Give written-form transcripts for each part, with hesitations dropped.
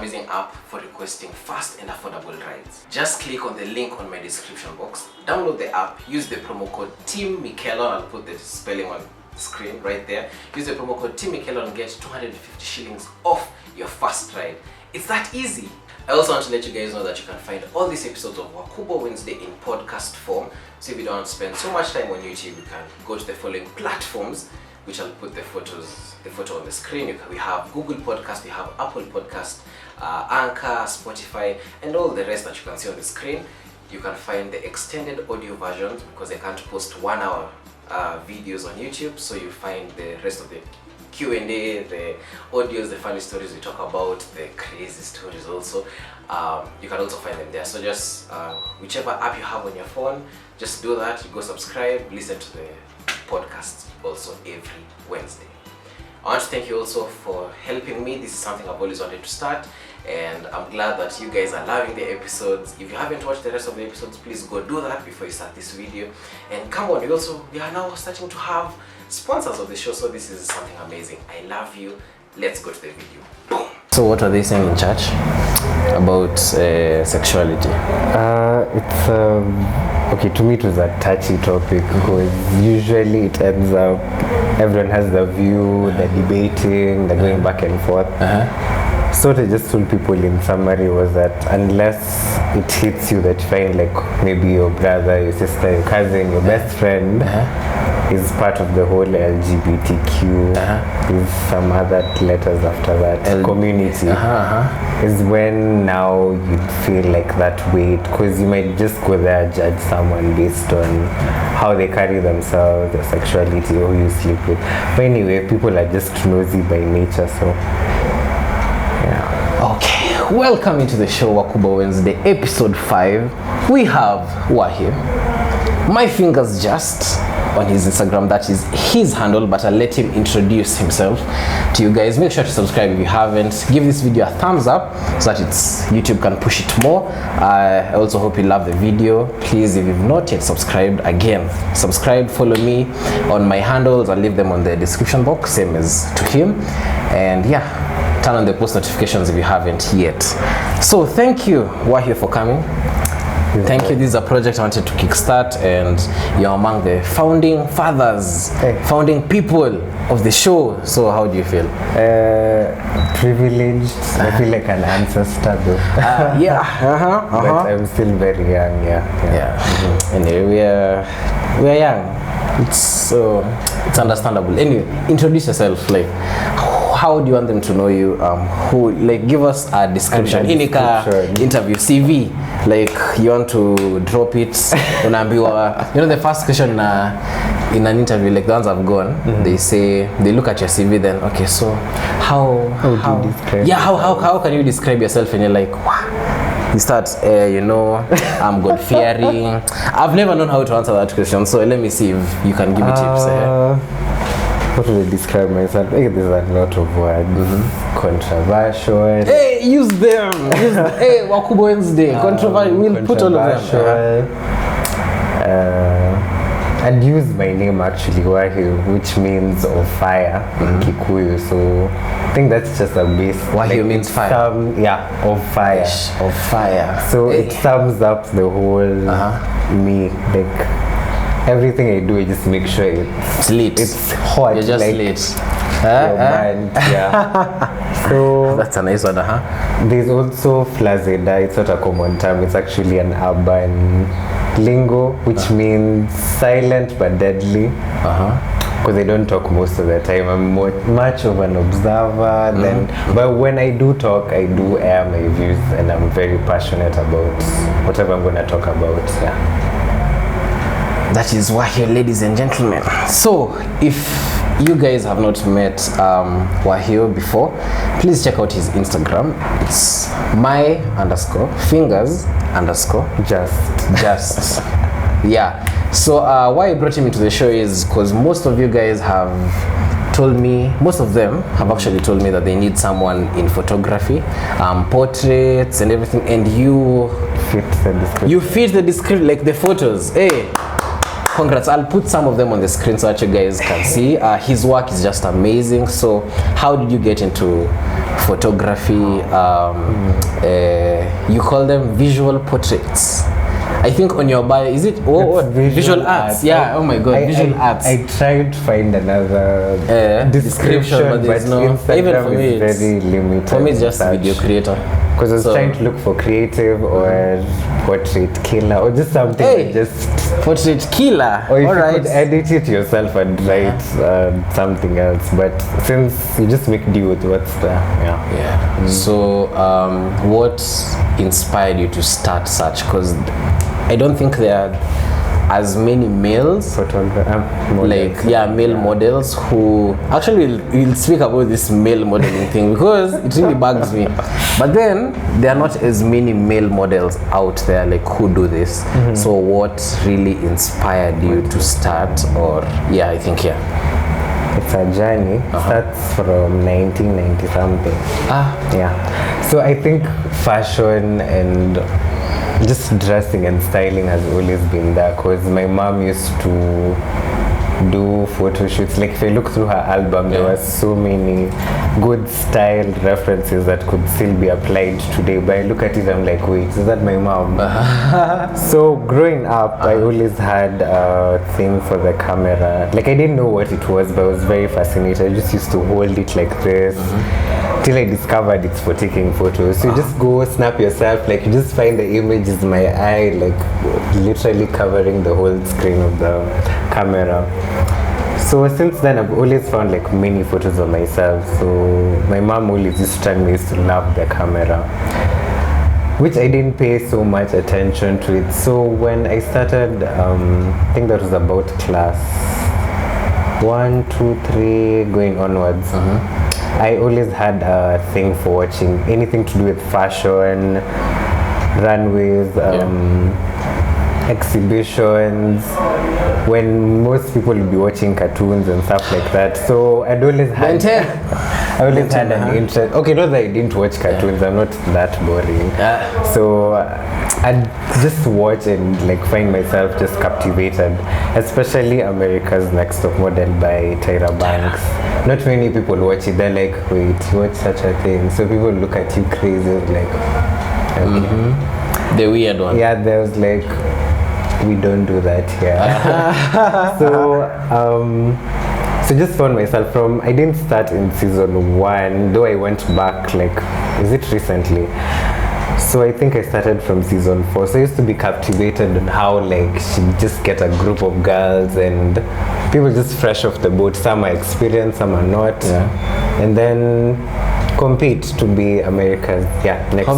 amazing app for requesting fast and affordable rides. Just click on the link on my description box, download the app, use the promo code TEAMMIQUEL, I'll put the spelling on the screen right there. Use the promo code TEAMMIQUEL and get 250 shillings off your first ride. It's that easy. I also want to let you guys know that you can find all these episodes of Wakubwa Wednesday in podcast form. So if you don't want to spend so much time on YouTube, you can go to the following platforms, which I'll put the photo on the screen. We have Google Podcast, we have Apple Podcast, Anchor, Spotify, and all the rest that you can see on the screen. You can find the extended audio versions because I can't post 1 hour videos on YouTube, so you find the rest of the Q&A, the audios, the funny stories we talk about, the crazy stories also. You can also find them there. So just whichever app you have on your phone, just do that. You go subscribe, listen to the podcast also every Wednesday. I want to thank you also for helping me. This is something I've always wanted to start, and I'm glad that you guys are loving the episodes. If you haven't watched the rest of the episodes, please go do that before you start this video. And come on, we are now starting to have sponsors of the show, so this is something amazing. I love you. Let's go to the video. Boom. So what are they saying in church about sexuality? It's okay, to me it was a touchy topic because usually it ends up everyone has their view, they're debating, they're going back and forth. So what I just told people in summary was that unless it hits you that you find like maybe your brother, your sister, your cousin, your best friend is part of the whole LGBTQ, with some other letters after that, community, is when now you feel like that weight, because you might just go there and judge someone based on how they carry themselves, their sexuality, or who you sleep with. But anyway, people are just nosy by nature, so yeah. Okay, welcome into the show Wakubwa Wednesday, episode 5. We have Wahio. My fingers just on his Instagram, that is his handle, but I'll let him introduce himself to you guys. Make sure to subscribe if you haven't. Give this video a thumbs up so that YouTube can push it more. I also hope you love the video. Please, if you've not yet subscribed, again, subscribe, follow me on my handles. I'll leave them on the description box, same as to him. And yeah, turn on the post notifications if you haven't yet. So thank you, Wahio, for coming. Thank you. This is a project I wanted to kickstart, and you're among the founding fathers, founding people of the show. So how do you feel? Privileged. I feel like an ancestor though. But I'm still very young. Anyway, we're young. It's understandable. Anyway, introduce yourself. Like, how do you want them to know you? Give us a description. Interview CV. Like, you want to drop it. The first question in an interview, like the ones I've gone, they look at your CV, then okay, so how do you describe? Yeah, how can you describe yourself? And you're like, wow. You start, I'm God fearing. I've never known how to answer that question, so let me see if you can give me tips. What would I describe myself? I think there's a lot of words. Controversial. Hey, use them. Hey, Wakubwa Wednesday. Controversial. We'll put all of them. I'd use my name actually, Wahio, which means of fire in Kikuyu. So I think that's just a base. Wahio means fire. Of fire. Of fire. So it sums up the whole me. Like, everything I do, I just make sure it's lit. It's hot. You're just like lit. So that's a nice one, There's also flazeda. It's not a common term. It's actually an urban lingo, which means silent but deadly. Because I don't talk most of the time. I'm much of an observer. But when I do talk, I do air my views, and I'm very passionate about whatever I'm going to talk about. That is Wahio, ladies and gentlemen. So, if you guys have not met Wahio before, please check out his Instagram. It's my_fingers_ just. Yeah. So why I brought him into the show is because most of you guys have told me, most of them have actually told me that they need someone in photography, portraits and everything, and you fit the description. You fit the description, like the photos. Hey. congrats. I'll put some of them on the screen so that you guys can see. His work is just amazing. So how did you get into photography? You call them visual portraits. I think on your bio, is it visual arts? Yeah. Oh my God, visual arts. I tried to find another description, but no. Instagram Even for me, is very limited. For me, it's just video creator. Because I was trying to look for creative or portrait killer or just something. Hey, just portrait killer. Or if you could edit it yourself and write something else. But since you just make do with what's there, So, what inspired you to start such? Because I don't think there are as many males male models who actually we'll speak about this male modeling thing because it really bugs me, but then there are not as many male models out there like who do this. So what really inspired you to start? Or I think it's a journey. Starts from 1990 something. So I think fashion and just dressing and styling has always been there, because my mom used to do photo shoots. Like if I look through her album, there were so many good style references that could still be applied today, but I look at it, I'm like, wait, is that my mom? So growing up, I always had a thing for the camera. Like I didn't know what it was, but I was very fascinated. I just used to hold it like this till I discovered it's for taking photos. So you just go snap yourself, like you just find the image is my eye, like literally covering the whole screen of the camera. So since then I've always found like many photos of myself. So my mom always used to tell me I used to love the camera, which I didn't pay so much attention to it. So when I started, I think that was about class 1, 2, 3 going onwards, I always had a thing for watching anything to do with fashion, runways, exhibitions, when most people would be watching cartoons and stuff like that. So I'd always had an interest. Okay, not that I didn't watch cartoons, I'm not that boring. So I'd just watch and like find myself just captivated, especially America's Next Top Model by Tyra Banks. Not many people watch it. They're like, wait, you watch such a thing? So people look at you crazy, like, okay. The weird one. Yeah, there was like, we don't do that here. So just found myself I didn't start in season 1, though I went back, like, is it recently? So I think I started from season 4. So I used to be captivated on how like she just get a group of girls and people just fresh off the boat. Some are experienced, some are not. And then compete to be America's next. How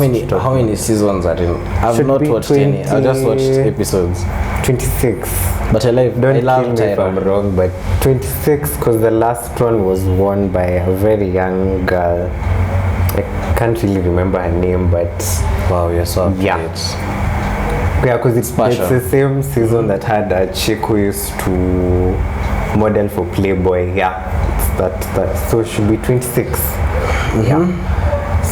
many seasons are in? I've not watched any. I just watched episodes. 26. But I love kill me if I'm wrong, but 26, because the last one was won by a very young girl. I can't really remember her name, but wow, you're so up to yeah, because it's the same season that had a chick who used to model for Playboy. It's that. So it should be 26.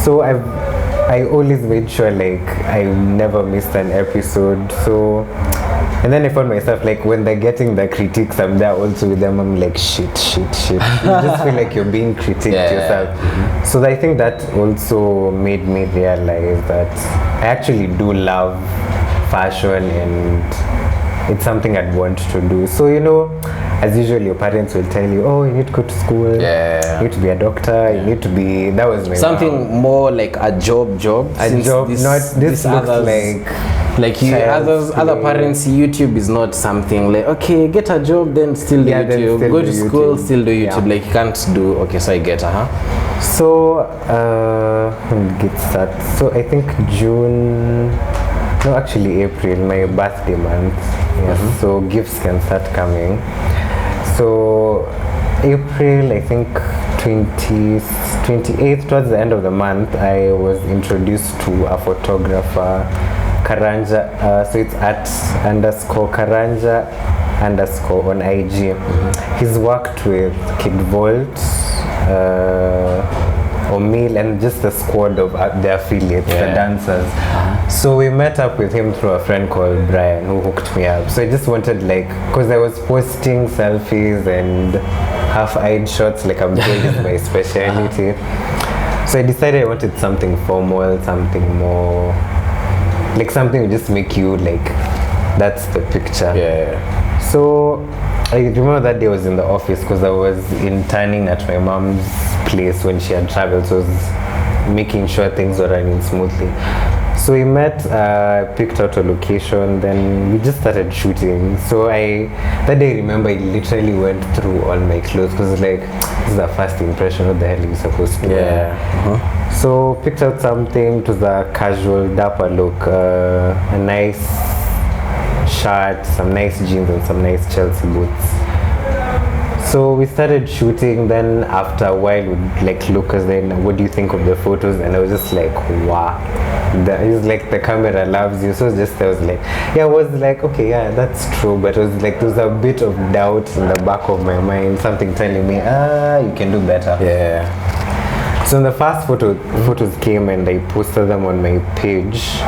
So I always made sure like I never missed an episode. So, and then I found myself like when they're getting the critiques, I'm there also with them. I'm like shit. You just feel like you're being critiqued yourself. So I think that also made me realize that I actually do love fashion and it's something I'd want to do. So as usual, your parents will tell you, oh, you need to go to school, you need to be a doctor, you need to be, that was my something mom. More like a job, this looks like you other parents. YouTube is not something like, okay, get a job, then still do YouTube, still go to school, still do YouTube, like you can't do, okay, so I get So get started. So I think April, my birthday month. So gifts can start coming. So April, I think 28th, towards the end of the month, I was introduced to a photographer, Karanja. So it's @_Karanja_ on IG. He's worked with Kid Volt, Omil, and just the squad of the affiliates, the dancers. So we met up with him through a friend called Brian who hooked me up. So I just wanted like, because I was posting selfies and half-eyed shots, like I'm told is my speciality. So I decided I wanted something formal, something more, like something would just make you like, that's the picture. So I remember that day I was in the office because I was interning at my mom's place when she had traveled, so I was making sure things were running smoothly. So we met, picked out a location, then we just started shooting. So that day I remember I literally went through all my clothes because like, this is the first impression, what the hell are you supposed to wear? So picked out something, it was a casual, dapper look, a nice shirt, some nice jeans and some nice Chelsea boots. So we started shooting, then after a while we'd like look as then, what do you think of the photos? And I was just like, wow. It's like the camera loves you. So I was like, I was like, okay, yeah, that's true. But it was like, there was a bit of doubt in the back of my mind, something telling me, you can do better. So in the first photos came and I posted them on my page.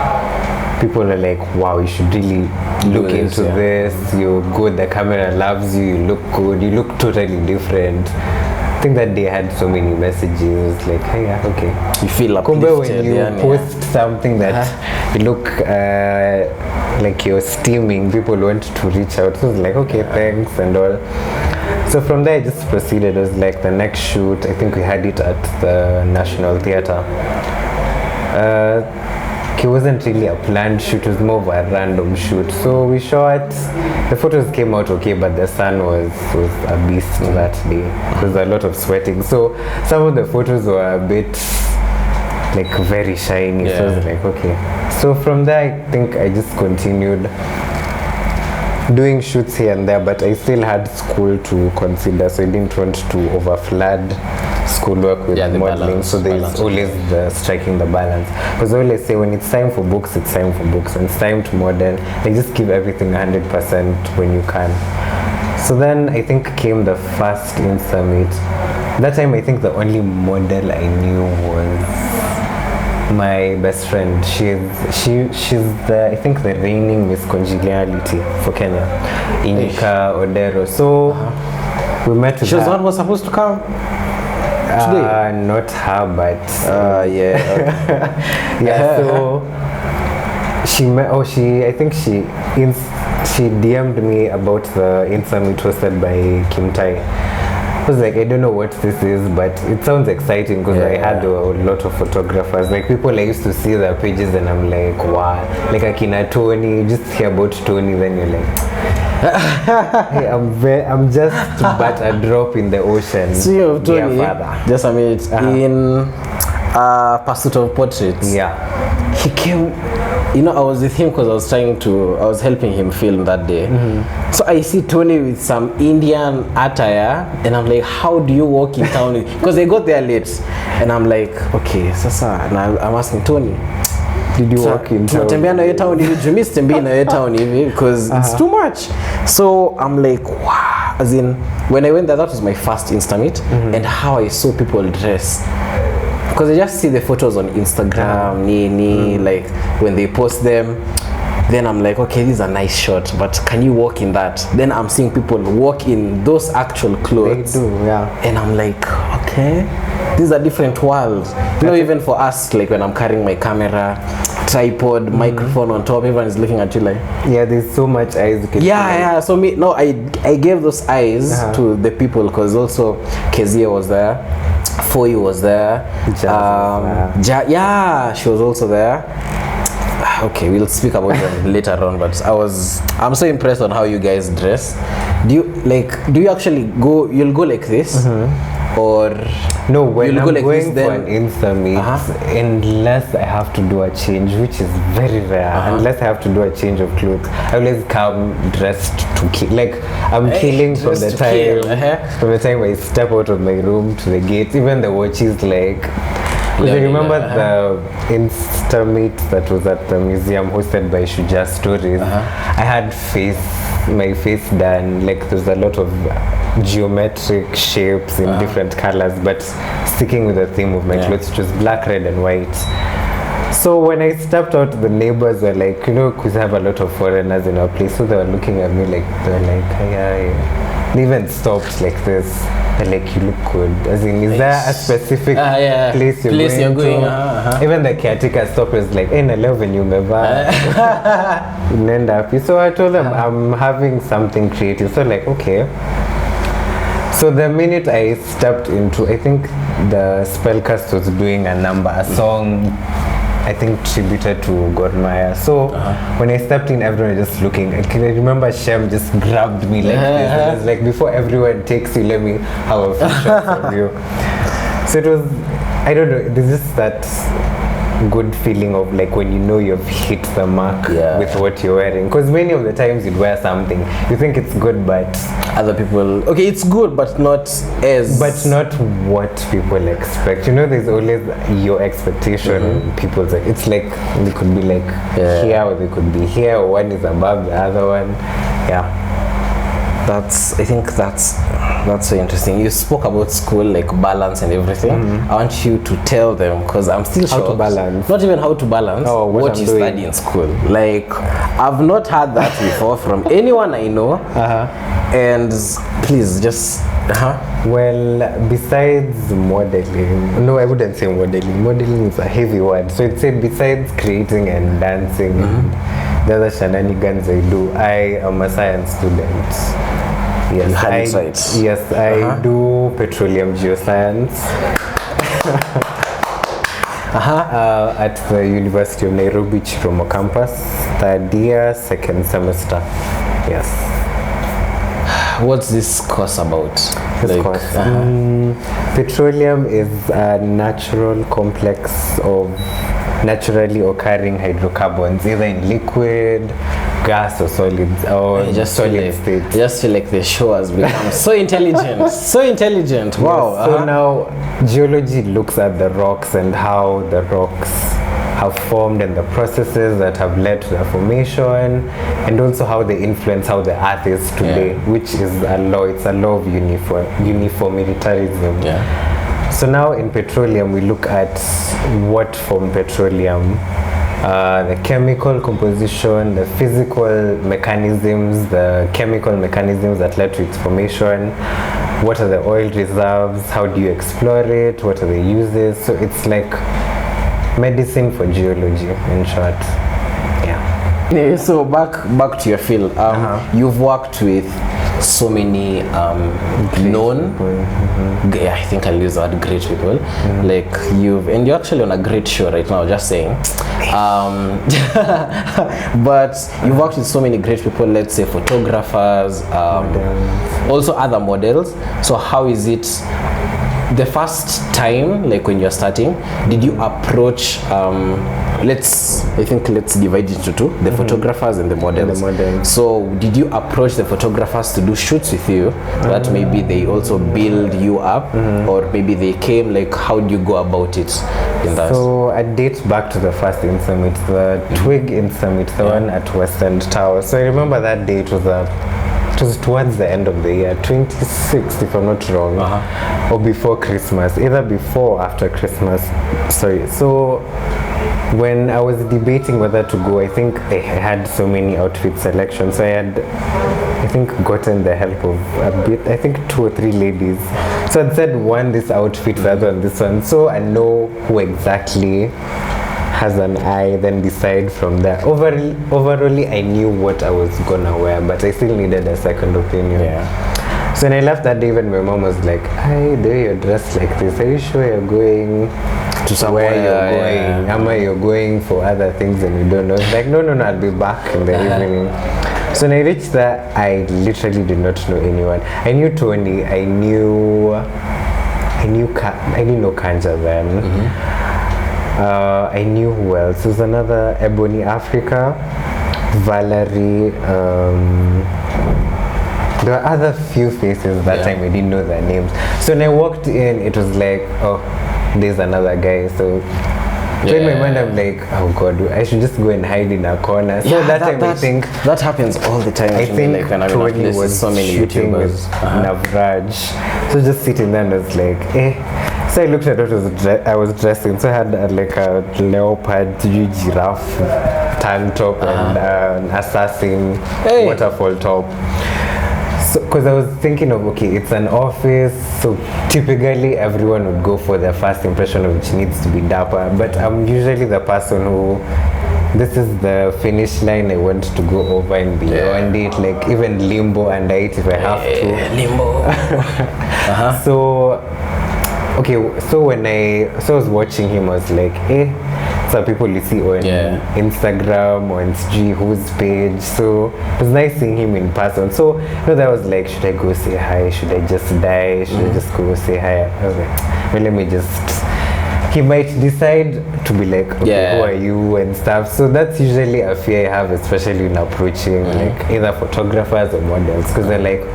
People are like, wow, you should really look into this. You're good, the camera loves you, you look good, you look totally different. I think that they had so many messages like, hey, okay. You feel uplifted. When you post something that you look like you're steaming, people want to reach out. So it's like, okay, thanks and all. So from there I just proceeded. It was like the next shoot, I think we had it at the National Theatre. It wasn't really a planned shoot, it was more of a random shoot. So we shot, the photos came out okay, but the sun was a beast that day. There was a lot of sweating. So some of the photos were a bit like very shiny. So I was like, okay. So from there I think I just continued doing shoots here and there, but I still had school to consider, so I didn't want to overflood schoolwork with modeling. So there's always striking the balance. Because I always say when it's time for books, it's time for books. When it's time to model, like just give everything 100% when you can. So then I think came the first in summit. That time I think the only model I knew was my best friend. She's the, I think, the reigning Miss Congeniality for Kenya, Inika Odero. So we met with her. She was the one who was supposed to come today? Not her, but So she met, I think she DM'd me about the in-summit hosted by Kim Tai. I was like, I don't know what this is, but it sounds exciting because I had a lot of photographers. Like people I used to see their pages and I'm like, wow. Like Akina Tony, you just hear about Tony, then you're like, hey, I'm just but a drop in the ocean. See of Tony, just a minute, in Pursuit of Portraits. He came, you know, I was with him because I was helping him film that day. So I see Tony with some Indian attire and I'm like, how do you walk in town? Because they got there late and I'm like, okay, sasa, and I'm asking Tony, did you walk in town? Tembea na town, did you miss tembea na town because it's too much. So I'm like, wow, as in when I went there, that was my first Instamit and how I saw people dress. Because I just see the photos on Instagram, like when they post them, then I'm like, okay, this is a nice shot, but can you walk in that? Then I'm seeing people walk in those actual clothes. They do, and I'm like, okay, this is a different world. You know, even for us, like when I'm carrying my camera, tripod, microphone on top, everyone is looking at you like, there's so much eyes you can so I gave those eyes to the people because also Kezia was there, Foy was there, she was also there. Okay, we'll speak about them later on, but I'm so impressed on how you guys dress. Do you actually go, you'll go like this? Or no, when I'm like going for an Instamit, unless I have to do a change, which is very rare, unless I have to do a change of clothes, I always come dressed to kill. Like I'm killing from the time I step out of my room to the gate. Even the watch is like, Because I remember the Insta meet that was at the museum hosted by Shuja Stories. I had my face done, like there's a lot of geometric shapes in different colors, but sticking with the theme of my clothes, which was black, red and white. So when I stepped out, the neighbors were like, you know, because I have a lot of foreigners in our place, so they were looking at me like, they were like, hi. They even stopped like this. They're like, you look good. As in, is there a specific place you're going to? Even the caretaker stopped was like, I love when you never. So I told them I'm having something creative. So like, okay. So the minute I stepped into, I think the Spellcast was doing a song, I think tributed to God Maya. So when I stepped in, everyone was just looking. I remember Shem just grabbed me like this. And it was like, before everyone takes you, let me have a few shots of you. So it was, I don't know, there's just that good feeling of like when you know you've hit the mark with what you're wearing. Because many of the times you'd wear something, you think it's good, but other people, okay, it's good, but not what people expect. You know, there's always your expectation. People's like, it's like they could be like here, or they could be here, or one is above the other one. I think that's so interesting. You spoke about school, like balance and everything. I want you to tell them, because I'm still shocked. How to balance? Not even how to balance, what you study in school. Like, I've not heard that before from anyone I know. And please just well, besides modeling, no, I wouldn't say modeling. Modeling is a heavy word. So I'd say besides creating and dancing, the other shenanigans I do, I am a science student. Yes, I do petroleum geoscience at the University of Nairobi Chiromo campus, third year, second semester. Yes. What's this course about? Petroleum is a natural complex of naturally occurring hydrocarbons, either in liquid, gas or solids, or just solid state. Just feel like the show has become so intelligent. So intelligent. Wow. Yes. So now geology looks at the rocks and how the rocks have formed and the processes that have led to the formation, and also how they influence how the earth is today, which is a law. It's a law of uniformitarianism. So now in petroleum we look at what formed petroleum, the chemical composition, the physical mechanisms, the chemical mechanisms that led to its formation, what are the oil reserves, how do you explore it, what are the uses. So it's like medicine for geology, in short. So back to your field. You've worked with so many known, I think I'll use the word great people. Like you're actually on a great show right now, just saying. But you've worked with so many great people, let's say photographers, also other models. So how is it the first time, like when you're starting, did you approach let's divide it into two, the photographers and the models. So did you approach the photographers to do shoots with you, that maybe they also build you up, or maybe they came, like how do you go about it in that? So I date back to the first Insummit, the Twig Insummit, the one at West End Tower. So I remember that day, it was towards the end of the year, 26th if I'm not wrong, or before Christmas, either before or after Christmas, sorry. So when I was debating whether to go, I think I had so many outfit selections, so I had, I think, gotten the help of a bit, I think 2 or 3 ladies. So I said one this outfit, the other one this one, so I know who exactly has an eye, then decide from there. Overall, I knew what I was gonna wear, but I still needed a second opinion. So when I left that day, even my mom was like, "Hey, there you're dressed like this. Are you sure you're going to somewhere you're going? Ama you're going for other things and you don't know?" It's like, no, I'll be back in the evening. So when I reached there, I literally did not know anyone. I knew Tony. I knew no Kanja then. I knew who else. There's another Ebony Africa, Valerie. There were other few faces that time. I didn't know their names. So when I walked in, it was like, oh, there's another guy. So in my mind I'm like, oh god, I should just go and hide in a corner. So that time I think that happens all the time. I think like when I'm Tony was so many shooting YouTubers. with Navraj. So just sitting there and I was like, So I looked at what I was dressing. So I had like a leopard, giraffe tan top and an assassin waterfall top. So, because I was thinking of, okay, it's an office, so typically everyone would go for their first impression of which needs to be dapper, but I'm usually the person who, this is the finish line, I want to go over and beyond it, like even limbo under it if I have to. Limbo. So, okay, so when I was watching him, I was like, some people you see on Instagram or on whose page, so it was nice seeing him in person. So that I was like, should I go say hi, should I just die, should I just go say hi? I was like, well, let me just, he might decide to be like, okay, who are you and stuff. So that's usually a fear I have, especially in approaching like either photographers or models, because they're like,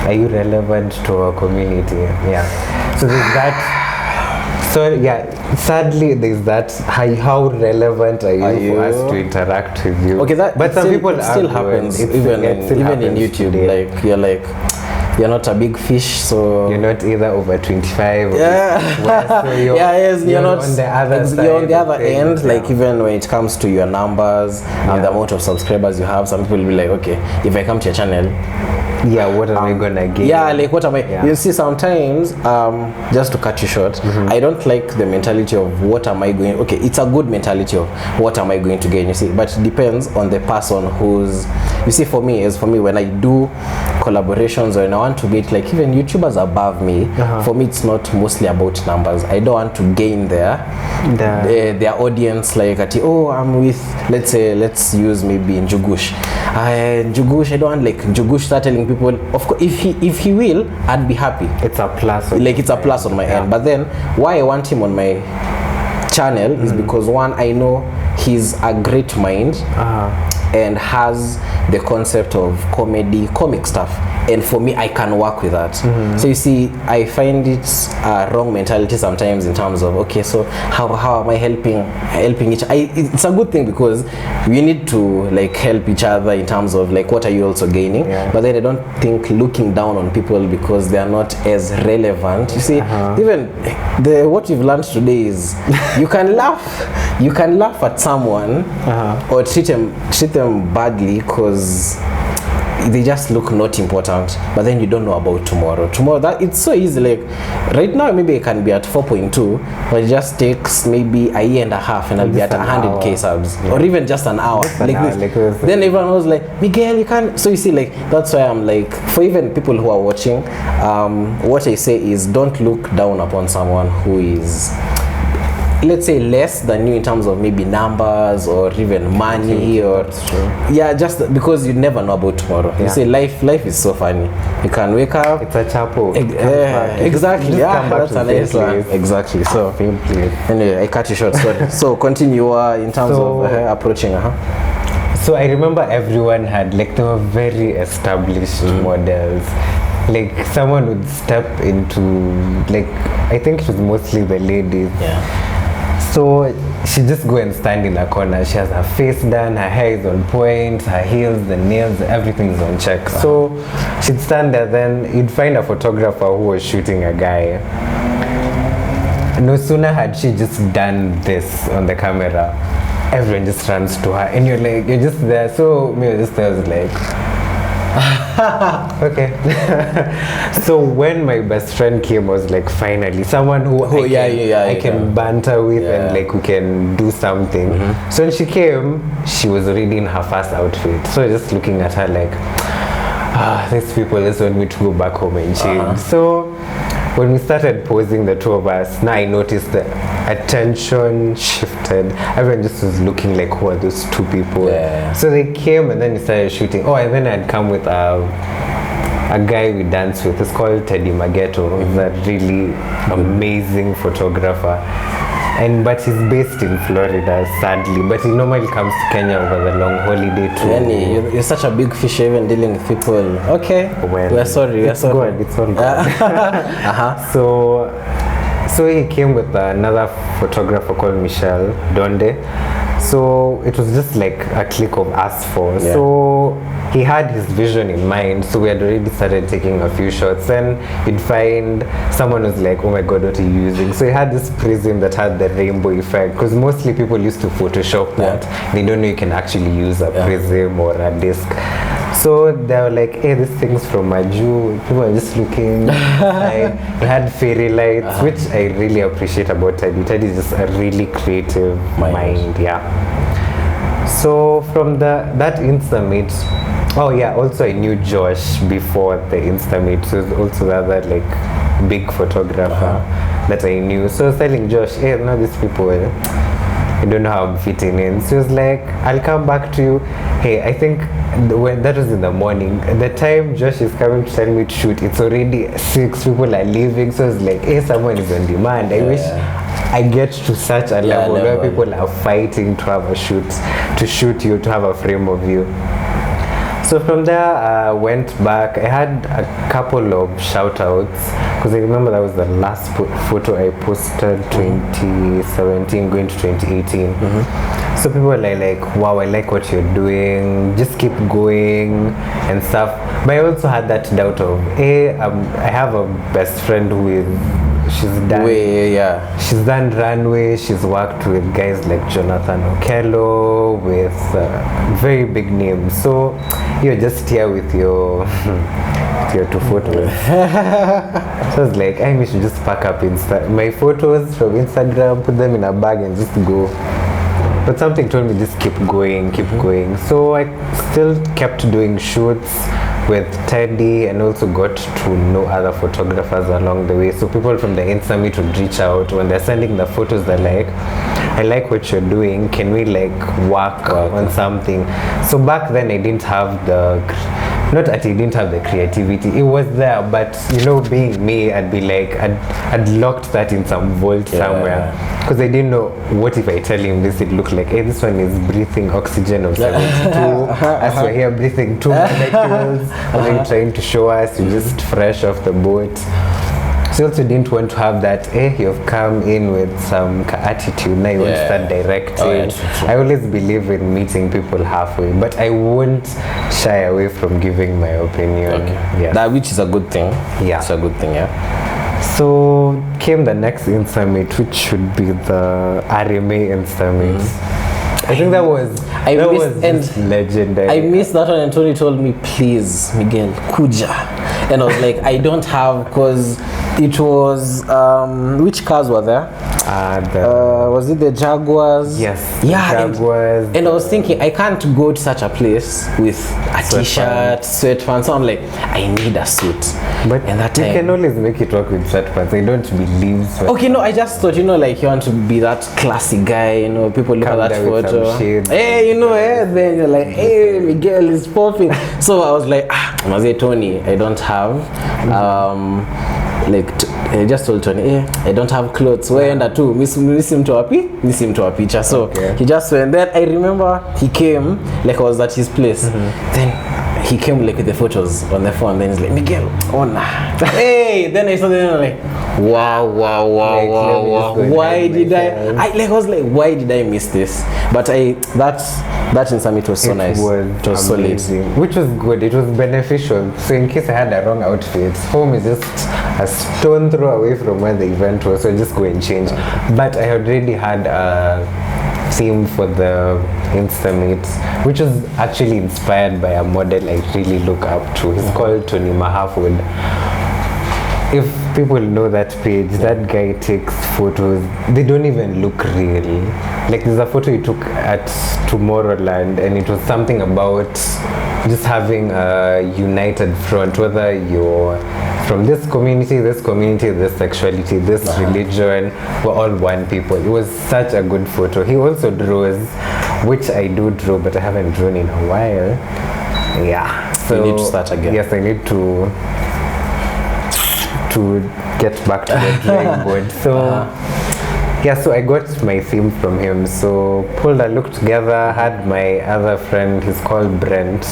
are you relevant to our community? So there's that. So sadly there's that. How relevant are you for us to interact with you? Okay, but some people still happens even in YouTube. Today. Like you're not a big fish, so you're not either over 25 or so you're not on the other side. You're on the other end. Like even when it comes to your numbers and the amount of subscribers you have, some people will be like, okay, if I come to your channel, what am I gonna get? Like what am I? You see, sometimes just to cut you short, I don't like the mentality of what am I going. Okay, it's a good mentality of what am I going to gain. You see, but it depends on the person who's. You see, for me when I do collaborations or when I want to get like even YouTubers above me, for me it's not mostly about numbers. I don't want to gain their audience. Like I'm with, let's use maybe Njugush. Njugush, I don't want like Njugush start telling people, of course if he will, I'd be happy. It's a plus. It's a plus on my end. But then why I want him on my channel is because one, I know he's a great mind and has the concept of comic stuff, and for me I can work with that. So you see, I find it's a wrong mentality sometimes in terms of, okay, so how am I helping each it's a good thing because we need to like help each other in terms of like what are you also gaining, but then I don't think looking down on people because they are not as relevant. You see, even what you've learned today is you can laugh at someone or treat them badly because they just look not important, but then you don't know about tomorrow. That it's so easy. Like right now maybe I can be at 4.2, but it just takes maybe a year and a half and I'll be at 100k subs, or even just an hour this. Then everyone was like, Miguel, you can't. So you see, like that's why I'm like, for even people who are watching, what I say is don't look down upon someone who is, let's say, less than you in terms of maybe numbers or even money or just because you never know about tomorrow. You say life is so funny. You can wake up, it's a chapo, exactly, that's a nice one. Exactly. So anyway, I cut you short, sorry. So continue in terms of approaching. So I remember everyone had like, they were very established models. Like someone would step into, like, I think it was mostly the ladies. So she just go and stand in a corner. She has her face done, her hair is on point, her heels, the nails, everything is on check. So she'd stand there, then you'd find a photographer who was shooting a guy. No sooner had she just done this on the camera, everyone just runs to her and you're just there. So me, I was like, okay. So when my best friend came, I was like, finally someone who I can banter with and like we can do something. So when she came, she was already in her first outfit, so just looking at her like, these people just want me to go back home and change. So when we started posing, the two of us, now I noticed the attention shifted. Everyone just was looking like, who are those two people? So they came and then we started shooting. And then I'd come with a guy we dance with. It's called Teddy Mageto. He's a really amazing photographer. But he's based in Florida, sadly. But he normally comes to Kenya over the long holiday too. Lenny, you're such a big fish even dealing with people. Okay. Well, we're sorry. It's all good. So So he came with another photographer called Michelle Donde. So it was just like a clique of us four. Yeah. So he had his vision in mind. So we had already started taking a few shots. Then you'd find someone was like, oh my God, what are you using? So he had this prism that had the rainbow effect. Because mostly people used to Photoshop that. They don't know you can actually use a prism or a disc. So they were like, hey, this thing's from Maju. People are just looking inside. We had fairy lights, which I really appreciate about Teddy. Teddy is just a really creative mind. Yeah. So from that Insta meet, oh yeah, also I knew Josh before the Insta meet. So also the other like big photographer that I knew. So I was telling Josh, hey, no, these people, I don't know how I'm fitting in. So he was like, I'll come back to you. Hey, I think when that was in the morning. At the time Josh is coming to tell me to shoot, it's already 6 people are leaving. So it's like, hey, someone is on demand. I wish I get to such a level where people are fighting to have a shoot, to shoot you, to have a frame of you. So from there, I went back. I had a couple of shout outs because I remember that was the last photo I posted 2017 going to 2018. So people were like, wow, I like what you're doing, just keep going and stuff. But I also had that doubt of, hey, I have a best friend who is, she's done runway, she's worked with guys like Jonathan Okello, with very big names. So you're just here with your your 2 photos. So I was like, I should just pack up my photos from Instagram, put them in a bag and just go. But something told me just keep going, keep going. So I still kept doing shoots with Teddy and also got to know other photographers along the way. So people from the Insta meet would reach out when they're sending the photos. They're like, I like what you're doing. Can we like work on something? So back then I didn't have not that I didn't have the creativity. It was there, but you know, being me, I'd be like, I'd locked that in some vault somewhere. Because I didn't know, what if I tell him this, it looked like, hey, this one is breathing oxygen of 72, as we're here breathing 2 molecules. What are you trying to show us? You're just fresh off the boat. So I also didn't want to have that, hey, you've come in with some attitude, now you want to start directing. I always believe in meeting people halfway, but I won't shy away from giving my opinion. That, which is a good thing. Yeah. It's a good thing, So came the next Insta meet, which should be the RMA Insta meet. I think that was just legendary. I missed that one and Tony told me, please, Miguel, kuja. And I was like, I don't have, because it was, which cars were there? Was it the Jaguars? Yes. Yeah. Jaguars. And I was thinking, I can't go to such a place with a t-shirt, sweatpants. So I'm like, I need a suit. But and that you time, can always make it work with sweatpants. I don't believe sweatpants. Okay, no, I just thought, you know, like you want to be that classy guy, you know, people look at that photo. Hey, you know, then you're like, hey, Miguel is popping. So I was like, I say, Tony, I don't have, I just told Tony, hey, I don't have clothes. Where and too, miss him to a picture. So he just went. Then I remember he came, like I was at his place. Then he came like with the photos on the phone. Then he's like, Miguel, nah. Hey, then I saw them like, wow. Why did I was like, why did I miss this? But that in summit was so nice. It was amazing. Solid. Which was good. It was beneficial. So in case I had a wrong outfit, home is just a stone throw away from where the event was. So I just go and change. But I already had a theme for the Insta meet, which was actually inspired by a model I really look up to. He's called Tony Mahafud. If people know that page, that guy takes photos, they don't even look real. Like there's a photo he took at Tomorrowland and it was something about just having a united front, whether you're from this community, this sexuality, this religion, we're all one people. It was such a good photo. He also draws, which I do draw, but I haven't drawn in a while. Yeah. So you need to start again. Yes, I need to get back to the drawing board. So so I got my theme from him. So pulled a look together, had my other friend, he's called Brent.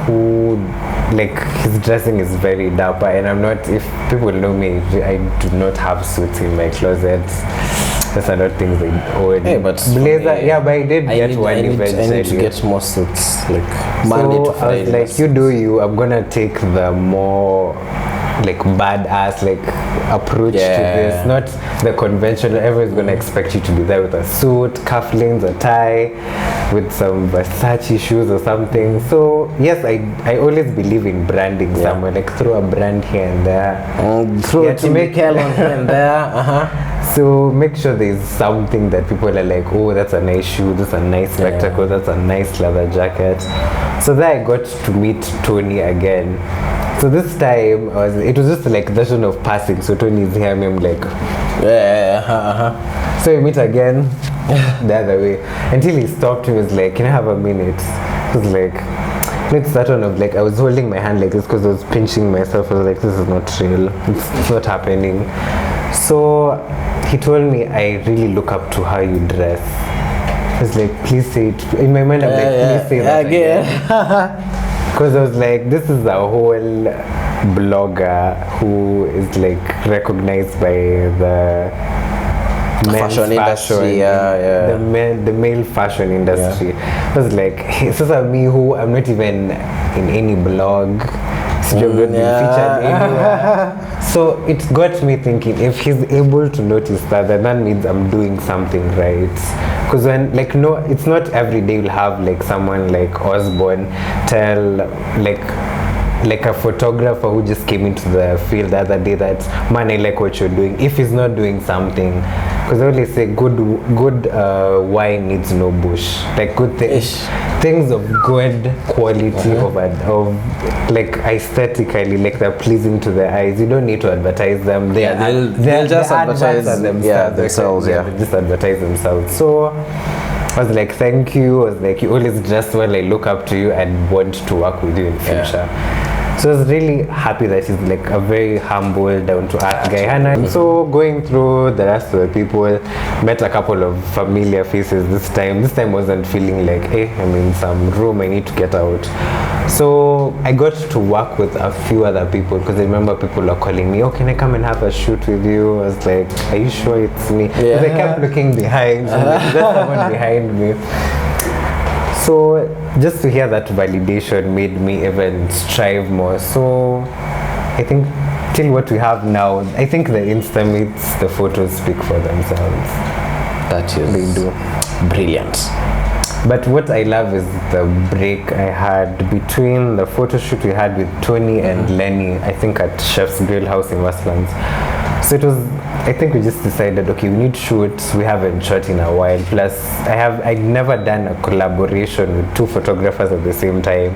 who, like, his dressing is very dapper, and I'm not, if people know me, I do not have suits in my closet. Those are not things I own. Hey, but blazer, yeah, but I did get one eventually. I need to get more suits, like Monday to Friday. I was like, you do you, I'm gonna take the more like badass like approach to this, not the conventional. Everyone's gonna expect you to be there with a suit, cufflinks, a tie, with some Versace shoes or something. So yes, I always believe in branding somewhere, like throw a brand here and there, throw to make here and there. So make sure there's something that people are like, oh, that's a nice shoe, that's a nice spectacle, that's a nice leather jacket. So then I got to meet Tony again. So this time it was just like the version of passing. So Tony's here, and I'm like, So we meet again the other way until he stopped me. He was like, can I have a minute? I was like, let's start on of like, I was holding my hand like this because I was pinching myself. I was like, this is not real. It's not happening. So he told me, I really look up to how you dress. I was like, please say it. In my mind, I'm like, please say that again. Because I was like, this is a whole blogger who is like recognized by the fashion industry, the male fashion industry. I was like, this is me who I'm not even in any blog. I'm not being featured anywhere. So it got me thinking, if he's able to notice that, then that means I'm doing something right. Because when, like, no, it's not every day you'll have like someone like Osborne tell like a photographer who just came into the field the other day that, man, I like what you're doing, if he's not doing something. Because I always say good wine needs no bush. Like good things of good quality of like aesthetically, like they're pleasing to the eyes. You don't need to advertise them. They'll just advertise themselves. They just advertise themselves. So I was like, thank you. I was like, you always dress well. I look up to you and want to work with you in future. So I was really happy that he's like a very humble, down to earth guy. And so going through the rest of the people, met a couple of familiar faces this time. This time wasn't feeling like, hey, I'm in some room, I need to get out. So I got to work with a few other people because I remember people were calling me, oh, can I come and have a shoot with you? I was like, are you sure it's me? Because I kept looking behind, so there's someone behind me. So just to hear that validation made me even strive more. So I think till what we have now, I think the Instamates, the photos speak for themselves. That is, they do. Brilliant. But what I love is the break I had between the photo shoot we had with Tony and Lenny, I think at Chef's Grill House in Westlands. So it was, I think we just decided, okay, we need shoots. We haven't shot in a while. Plus, I'd never done a collaboration with two photographers at the same time,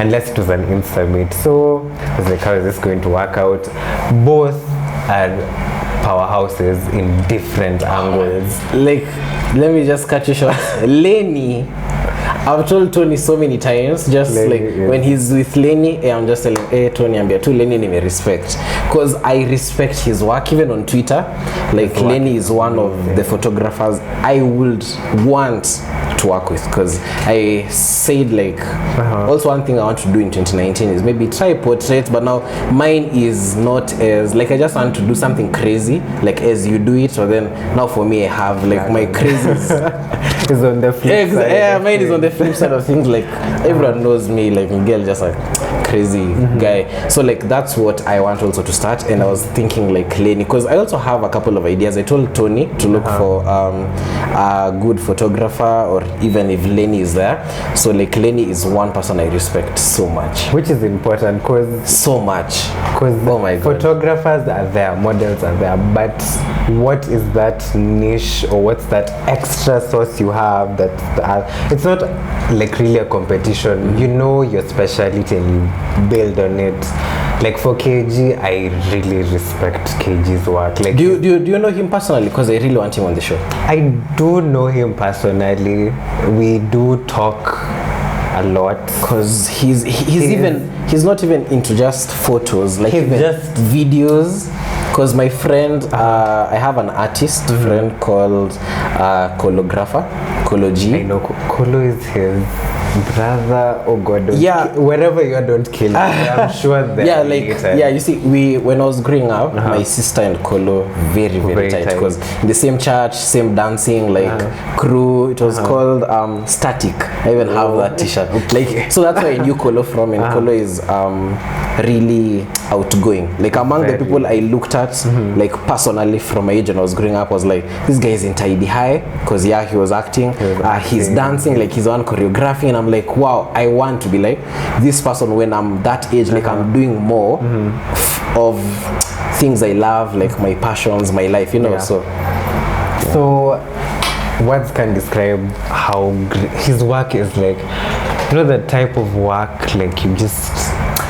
unless it was an Instamate. So I was like, how is this going to work out? Both are powerhouses in different angles. Like, let me just cut you short. Lenny, I've told Tony so many times, just Lenny, when he's with Lenny, I'm just telling, hey Tony, I'm to Lenny nime respect. Because I respect his work, even on Twitter. Like Lenny is one of the photographers I would want to work with, because I said like, also one thing I want to do in 2019 is maybe try portraits, but now mine is not as, like I just want to do something crazy, like as you do it, so then now for me I have like my crazy is on the flip side. Yeah, mine is on the flip side of things. Like everyone knows me, like Miguel, just like crazy guy. So like that's what I want also to start. And I was thinking like Lenny, because I also have a couple of ideas. I told Tony to look for a good photographer, or even if Lenny is there. So like Lenny is one person I respect so much, which is important, because so much, because oh my God, photographers are there, models are there, but what is that niche, or what's that extra sauce you have that it's not like really a competition. You know your specialty and you build on it. Like for KG, I really respect KG's work. Like, do you know him personally? Because I really want him on the show. I do know him personally. We do talk a lot, because he's not even into just photos, like even just videos. Because my friend, I have an artist friend called Colographer, Colo G. I know Colo is his brother, oh God, don't Yeah. wherever you are, don't kill me. I'm sure that Yeah, like you see, when I was growing up, my sister and Kolo very Very tight tight. because in the same church, same dancing, like crew. It was called Static. I even have that T-shirt. Like, so that's where I knew Kolo from, and Kolo is really outgoing. Like among the people I looked at, like personally from my age when I was growing up, I was like, this guy is in Tidy High because he was acting. He's dancing, like he's on choreographing, and I'm like, wow, I want to be like this person when I'm that age. Like I'm doing more of things I love, like my passions, my life, you know. So words can describe how his work is. Like, you know, the type of work, like you just,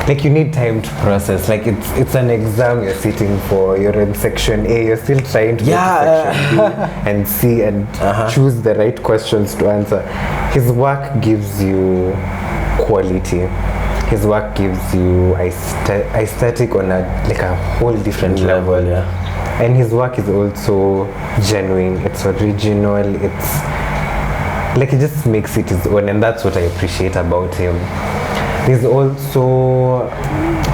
like you need time to process. Like it's an exam you're sitting for. You're in section A. You're still trying to get to section B and C and choose the right questions to answer. His work gives you quality. His work gives you aesthetic on a whole different level. And his work is also genuine. It's original. It's like, it just makes it his own, and that's what I appreciate about him. There's also,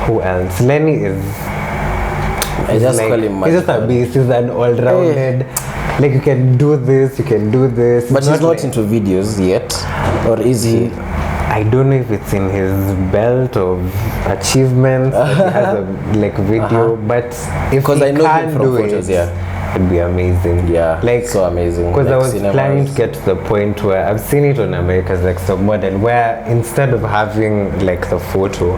who else? Lenny is, I just call him he's just a beast. He's an all-rounded, like you can do this, you can do this. But he's not into videos yet, or is he? I don't know if it's in his belt of achievements that he has a video, but if Because he I know can him from do photos, it, it'd be amazing. Yeah, like so amazing. Because Like I was cinemas. planning to get to the point where I've seen it on America's Next Top Model, where instead of having like the photo,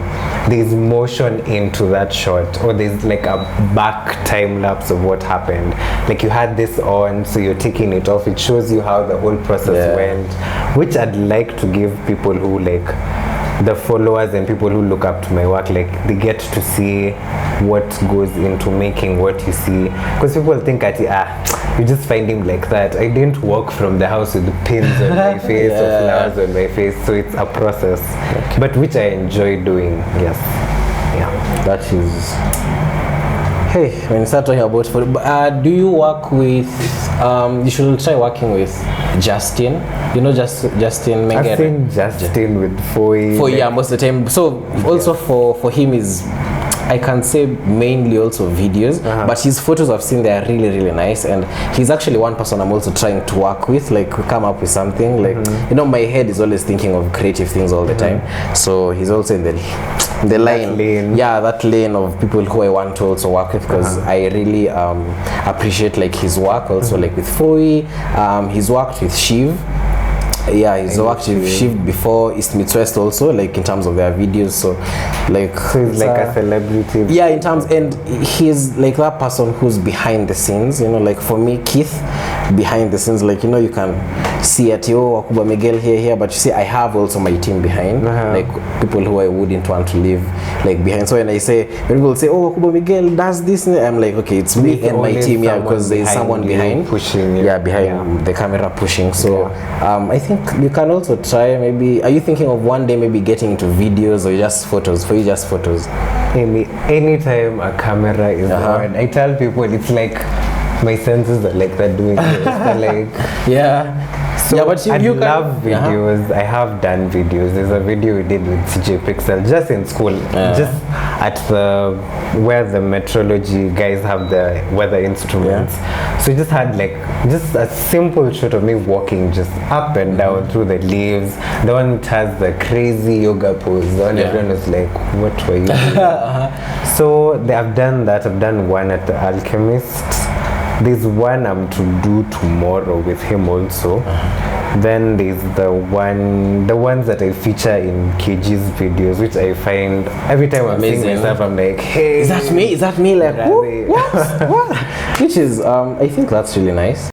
there's motion into that shot, or there's like a back time lapse of what happened. Like you had this on, so you're taking it off. It shows you how the whole process went, which I'd like to give people who like the followers and people who look up to my work, like they get to see what goes into making what you see. Because people think you just find him like that. I didn't walk from the house with pins on my face or flowers on my face, so it's a process, but which I enjoy doing. Yes. That is. Hey, when you start talking about food, do you work with? You should try working with Justin. You know, Justin Mengere. I've seen Justin with Foy. Most of the time. So also for him is, I can say mainly also videos, but his photos I've seen, they are really nice, and he's actually one person I'm also trying to work with, like come up with something. Like you know, my head is always thinking of creative things all the time, so he's also in the lane. That lane of people who I want to also work with, because I really appreciate like his work also, like with Foy. He's worked with Shiv. He's worked with Shiv before, East Meets West also, like in terms of their videos. So he's like a celebrity. In terms, and he's like that person who's behind the scenes, you know, like for me, Keith, behind the scenes, like, you know, you can see at Wakubwa Miguel here, but you see I have also my team behind, like people who I wouldn't want to leave like behind. So when I say, when people say, oh, Wakubwa Miguel does this, I'm like, okay, it's me and my team, because there's someone behind pushing, behind the camera pushing. So I think you can also try, maybe, are you thinking of one day maybe getting into videos, or just photos? For you, just photos? Anytime a camera is on, I tell people it's like my senses are like they're doing this. They're like, so but I love videos. I have done videos. There's a video we did with CJ Pixel just in school, just at where the meteorology guys have the weather instruments. So we just had like just a simple shot of me walking just up and down through the leaves. The one which has the crazy yoga pose. The one everyone was like, what were you doing? So I've done that. I've done one at the Alchemist. There's one I'm to do tomorrow with him also. Then there's the ones that I feature in KG's videos, which I find every time I'm seeing myself, I'm like, hey, is that me? Like, what? Which is, I think that's really nice.